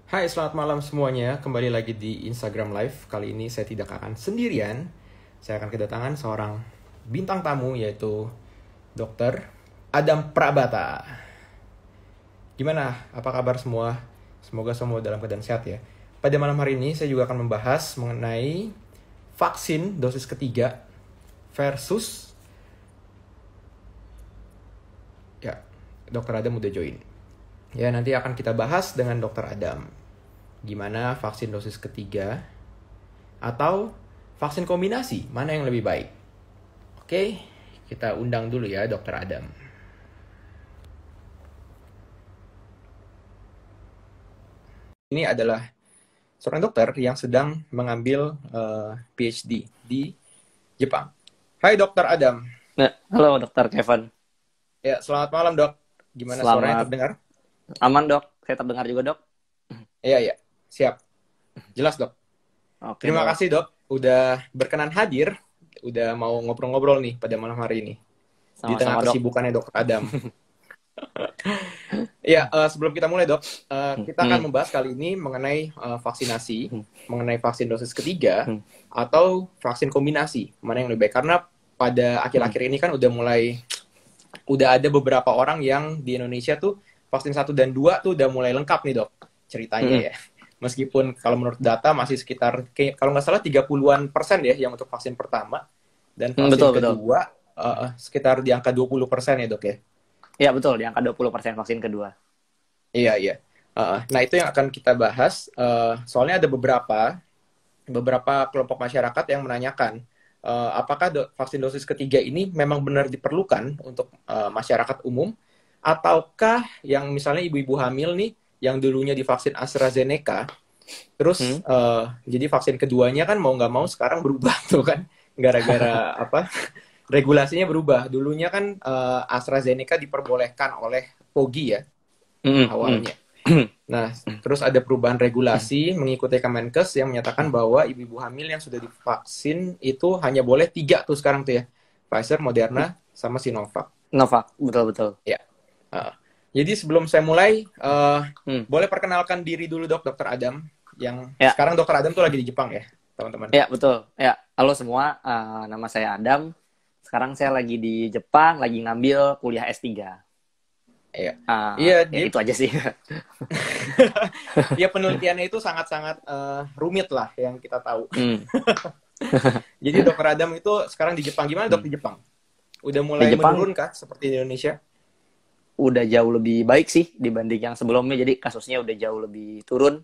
Hai, selamat malam semuanya. Kembali lagi di Instagram Live. Kali ini saya tidak akan sendirian. Saya akan kedatangan seorang bintang tamu, yaitu Dr. Adam Prabata. Gimana? Apa kabar semua? Semoga semua dalam keadaan sehat ya. Pada malam hari ini saya juga akan membahas mengenai vaksin dosis ketiga versus ya, Dr. Adam udah join. Ya, nanti akan kita bahas dengan Dr. Adam. Gimana vaksin dosis ketiga atau vaksin kombinasi, mana yang lebih baik? Oke, kita undang dulu ya Dr. Adam. Ini adalah seorang dokter yang sedang mengambil PhD di Jepang. Hai Dr. Adam. Nah, halo Dokter Kevin. Ya, selamat malam dok. Gimana suaranya Selamat terdengar? aman dok. Saya terdengar juga dok. Iya, iya. Siap. Jelas dok. Oke Terima dok. kasih dok, udah berkenan hadir, udah mau ngobrol-ngobrol nih pada malam hari ini. Di tengah Sama-sama dok. kesibukannya Dr. Adam. Ya, sebelum kita mulai dok, kita akan Hmm. membahas kali ini mengenai vaksinasi, Hmm. mengenai vaksin dosis ketiga, Hmm. atau vaksin kombinasi, mana yang lebih baik. Karena pada Hmm. akhir-akhir ini kan udah ada beberapa orang yang di Indonesia tuh vaksin 1 dan 2 tuh udah mulai lengkap nih dok, ceritanya Hmm. ya. Meskipun kalau menurut data masih sekitar, kalau nggak salah 30-an% ya yang untuk vaksin pertama, dan vaksin Betul betul. kedua sekitar di angka 20% ya dok ya. Ya betul, di angka 20% vaksin kedua. Iya, iya. Nah, itu yang akan kita bahas. Soalnya ada beberapa kelompok masyarakat yang menanyakan, apakah vaksin dosis ketiga ini memang benar diperlukan untuk masyarakat umum, ataukah yang misalnya ibu-ibu hamil nih, yang dulunya divaksin AstraZeneca, terus jadi vaksin keduanya kan mau nggak mau sekarang berubah tuh kan, gara-gara apa? Regulasinya berubah. Dulunya kan AstraZeneca diperbolehkan oleh POGI ya Hmm. Hmm. awalnya. Nah, terus ada perubahan regulasi mengikuti Kemenkes yang menyatakan bahwa ibu-ibu hamil yang sudah divaksin itu hanya boleh 3 tuh sekarang tuh ya. Pfizer, Moderna, sama Sinovac. Novak, betul betul. Ya. Uh, jadi sebelum saya mulai, Hmm. boleh perkenalkan diri dulu dok, Dokter Adam. Yang Ya, sekarang Dokter Adam tuh lagi di Jepang ya, teman-teman. ya betul. Ya, halo semua. Nama saya Adam. Sekarang saya lagi di Jepang, lagi ngambil kuliah S3. Iya. Iya, Ya dia itu aja sih. ya penelitiannya itu sangat-sangat rumit lah yang kita tahu. Hmm. Jadi Dokter Adam itu sekarang di Jepang. Gimana dok Hmm. di Jepang? Udah Di mulai Jepang menurun kah seperti di Indonesia? udah jauh lebih baik sih dibanding yang sebelumnya. Jadi kasusnya udah jauh lebih turun.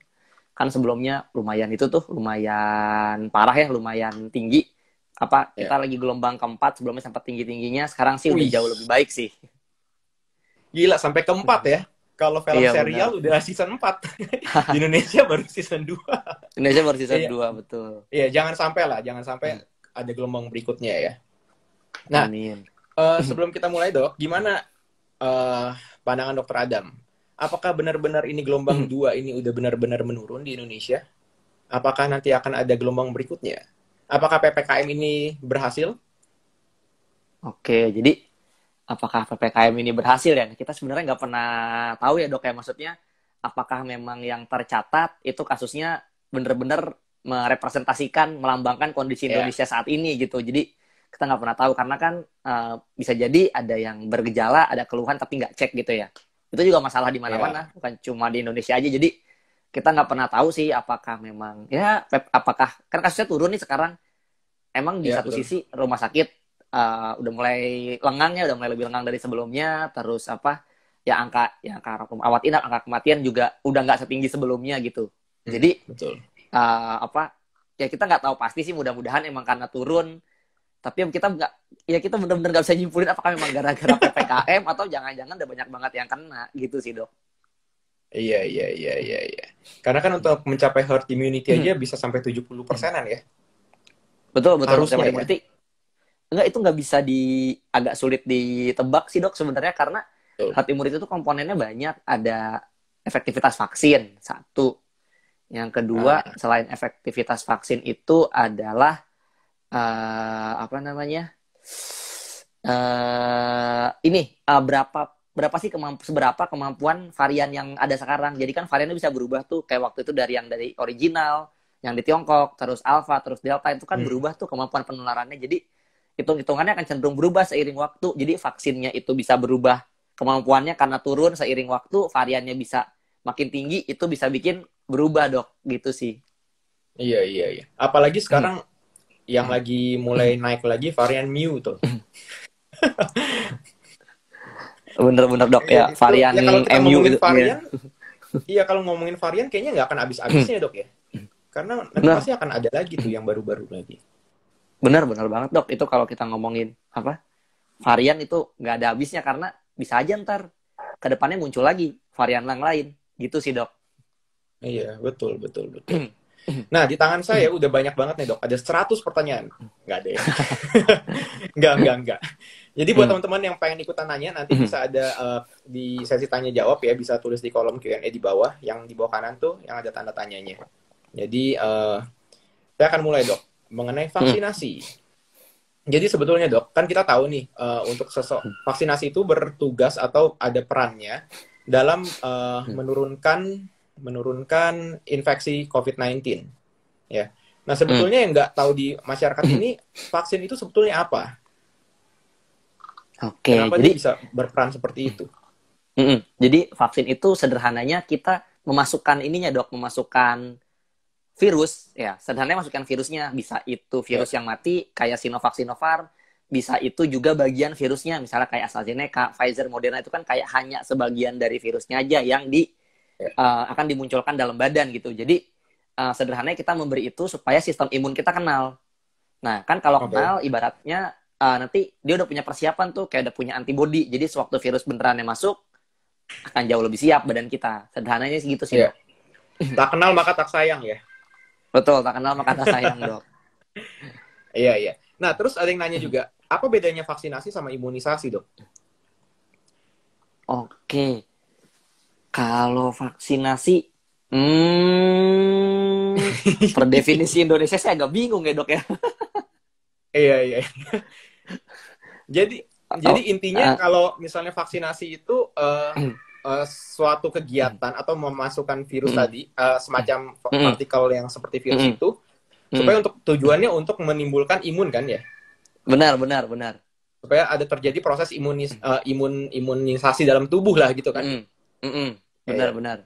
Kan sebelumnya lumayan itu tuh, lumayan parah ya, lumayan tinggi. Apa, Ya. kita lagi gelombang keempat, sebelumnya sempat tinggi-tingginya. Sekarang sih udah Wih, jauh lebih baik sih. gila sampai keempat ya. Kalau film Iya benar. serial udah season 4. Di Indonesia baru season 2. Indonesia baru season Iya, 2 betul. iya, jangan sampai lah, jangan sampai Hmm. ada gelombang berikutnya ya. Nah, Amin. sebelum kita mulai dok, gimana eh, pandangan Dokter Adam? Apakah benar-benar ini gelombang 2 ini udah benar-benar menurun di Indonesia? Apakah nanti akan ada gelombang berikutnya? Apakah PPKM ini berhasil? Oke, jadi apakah PPKM ini berhasil ya? Kita sebenarnya nggak pernah tahu ya dok ya, maksudnya apakah memang yang tercatat itu kasusnya benar-benar merepresentasikan, melambangkan kondisi Ya, Indonesia saat ini gitu. Jadi kita nggak pernah tahu karena kan bisa jadi ada yang bergejala, ada keluhan tapi nggak cek gitu ya. Itu juga masalah di ya, mana-mana, bukan cuma di Indonesia aja. Jadi kita nggak pernah tahu sih apakah memang ya apakah kan kasusnya turun nih sekarang. Emang di ya satu betul. sisi rumah sakit udah mulai lengang ya, udah mulai lebih lengang dari sebelumnya. Terus apa ya angka rawat inap, angka kematian juga udah nggak setinggi sebelumnya gitu. Jadi Betul. apa ya kita nggak tahu pasti sih, mudah-mudahan emang karena turun. Tapi kita benar-benar nggak bisa nyimpulin apakah memang gara-gara ppkm atau jangan-jangan udah banyak banget yang kena gitu sih dok. Iya, iya, iya, iya, iya. Karena kan untuk mencapai herd immunity aja bisa sampai 70%-an ya. Betul betul, Harusnya herd ya. immunity enggak, itu nggak bisa agak sulit ditebak sih dok sebenarnya, karena Betul. herd immunity itu komponennya banyak. Ada efektivitas vaksin satu, yang kedua Ah, selain efektivitas vaksin itu adalah apa namanya, berapa berapa sih seberapa kemampuan varian yang ada sekarang. Jadi kan variannya bisa berubah tuh, kayak waktu itu dari yang dari original, yang di Tiongkok, terus Alpha, terus Delta, itu kan berubah tuh kemampuan penularannya. Jadi hitung-hitungannya akan cenderung berubah seiring waktu. Jadi vaksinnya itu bisa berubah kemampuannya karena turun seiring waktu, variannya bisa makin tinggi, itu bisa bikin berubah, Dok. Gitu sih. Iya, iya, iya. Apalagi sekarang yang lagi mulai naik lagi varian Mu tuh. Bener-bener, Dok, Iya, ya. itu Varian ya kalau kita MU ngomongin itu. varian, iya kalau ngomongin varian kayaknya nggak akan habis-habisnya dok ya. Karena nanti Bener. pasti akan ada lagi tuh yang baru-baru lagi. Bener banget, Dok. Itu kalau kita ngomongin apa varian itu nggak ada habisnya, karena bisa aja ntar ke depannya muncul lagi varian yang lain. Gitu sih, Dok. Iya, betul, betul, betul. Nah, di tangan saya udah banyak banget nih, Dok. Ada 100 pertanyaan. Nggak ada ya? Nggak. Jadi buat teman-teman yang pengen ikutan nanya, nanti bisa ada di sesi tanya-jawab ya, bisa tulis di kolom Q&A di bawah. Yang di bawah kanan tuh, yang ada tanda tanyanya. Jadi, saya akan mulai, Dok. Mengenai vaksinasi. Jadi sebetulnya, Dok, kan kita tahu nih, untuk vaksinasi itu bertugas atau ada perannya dalam menurunkan infeksi COVID-19 ya. Nah, sebetulnya yang nggak tahu di masyarakat ini vaksin itu sebetulnya apa? Oke, Kenapa jadi dia bisa berperan seperti itu? jadi vaksin itu sederhananya kita memasukkan ininya, Dok, memasukkan virus, ya. Sederhananya masukkan virusnya, bisa itu virus yang mati kayak Sinovac, Sinopharm, bisa itu juga bagian virusnya, misalnya kayak AstraZeneca, Pfizer, Moderna, itu kan kayak hanya sebagian dari virusnya aja yang akan dimunculkan dalam badan gitu. Jadi sederhananya kita memberi itu supaya sistem imun kita kenal. Nah, kan kalau kenal ibaratnya nanti dia udah punya persiapan tuh, kayak udah punya antibody. Jadi sewaktu virus benerannya masuk, akan jauh lebih siap badan kita. Sederhananya segitu sih, Dok. Tak kenal maka tak sayang ya. Betul, tak kenal maka tak sayang, Dok. Iya, iya. Nah, terus ada yang nanya juga, apa bedanya vaksinasi sama imunisasi, Dok? Oke. Kalau vaksinasi, per definisi Indonesia saya agak bingung ya, Dok ya. Iya. Jadi intinya kalau misalnya vaksinasi itu suatu kegiatan atau memasukkan virus tadi, semacam partikel yang seperti virus itu, supaya untuk tujuannya untuk menimbulkan imun kan ya? Benar. Supaya ada terjadi proses imunisasi dalam tubuh lah gitu kan? Benar.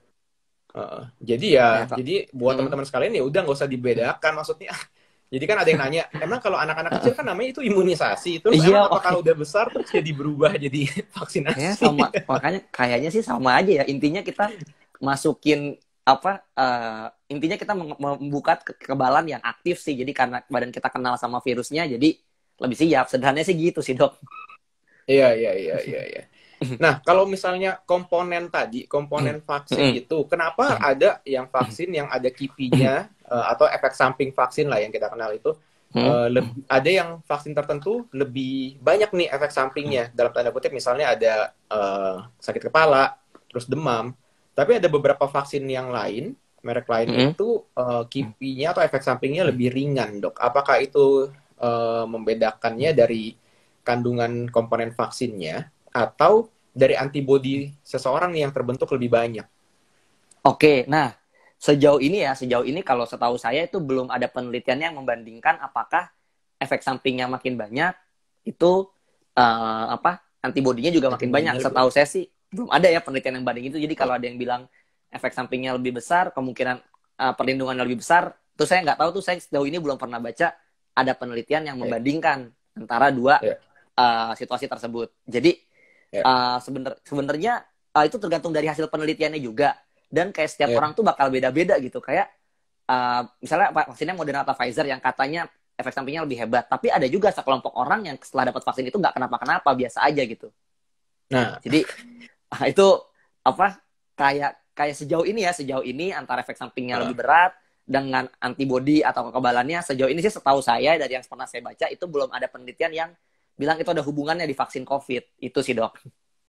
Jadi buat teman-teman sekalian ya udah nggak usah dibedakan maksudnya. Jadi kan ada yang nanya, emang kalau anak-anak kecil kan namanya itu imunisasi, terus emang apakah udah besar terus jadi berubah jadi vaksinasi? Ya, sama, makanya kayaknya sih sama aja ya. Intinya kita masukin intinya kita membuka kekebalan yang aktif sih. Jadi karena badan kita kenal sama virusnya, jadi lebih siap. Sederhananya sih gitu sih, Dok. Iya. Nah, kalau misalnya komponen vaksin itu, kenapa ada yang vaksin yang ada kipinya atau efek samping vaksin lah yang kita kenal itu, ada yang vaksin tertentu lebih banyak nih efek sampingnya, dalam tanda kutip misalnya ada sakit kepala, terus demam, tapi ada beberapa vaksin yang lain, merek lain itu kipinya atau efek sampingnya lebih ringan, Dok. Apakah itu membedakannya dari kandungan komponen vaksinnya atau dari antibodi seseorang yang terbentuk lebih banyak? Oke, nah sejauh ini kalau setahu saya itu belum ada penelitian yang membandingkan apakah efek sampingnya makin banyak itu antibodinya juga makin banyak. Setahu saya sih belum ada ya penelitian yang banding itu. Jadi kalau ada yang bilang efek sampingnya lebih besar, kemungkinan perlindungannya lebih besar, itu saya nggak tahu tuh. Saya sejauh ini belum pernah baca ada penelitian yang membandingkan antara dua situasi tersebut. Jadi sebenarnya itu tergantung dari hasil penelitiannya juga, dan kayak setiap orang tuh bakal beda-beda gitu. Kayak misalnya vaksinnya Moderna atau Pfizer yang katanya efek sampingnya lebih hebat, tapi ada juga sekelompok orang yang setelah dapat vaksin itu nggak kenapa-kenapa, biasa aja gitu. Nah, jadi itu kayak sejauh ini antara efek sampingnya lebih berat dengan antibodi atau kekebalannya, sejauh ini sih setahu saya dari yang pernah saya baca itu belum ada penelitian yang bilang itu ada hubungannya di vaksin COVID. Itu sih, Dok.